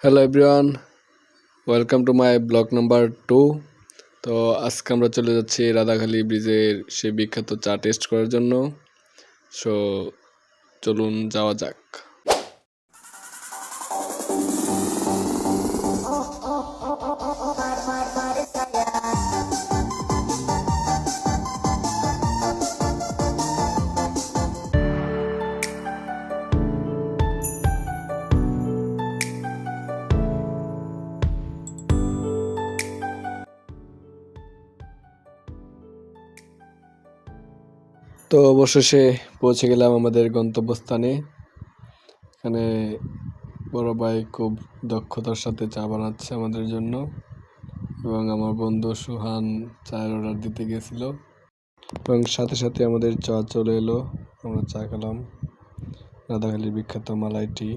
Hello everyone, welcome to my blog number 2। তো আজকে আমরা চলে যাচ্ছি রাধাখালী ব্রিজের সেই বিখ্যাত চা টেস্ট করার জন্য। সো চলুন যাওয়া যাক। তো অবশেষে পৌঁছে গেলাম আমাদের গন্তব্যস্থানে। এখানে বড় ভাই খুব দক্ষতার সাথে চা বানাচ্ছে আমাদের জন্য, এবং আমার বন্ধু সুহান চায়ের অর্ডার দিতে গেছিল, এবং সাথে সাথে আমাদের চা চলে এলো। আমরা চা খেলাম রাধাখালীর বিখ্যাত মালাই টি।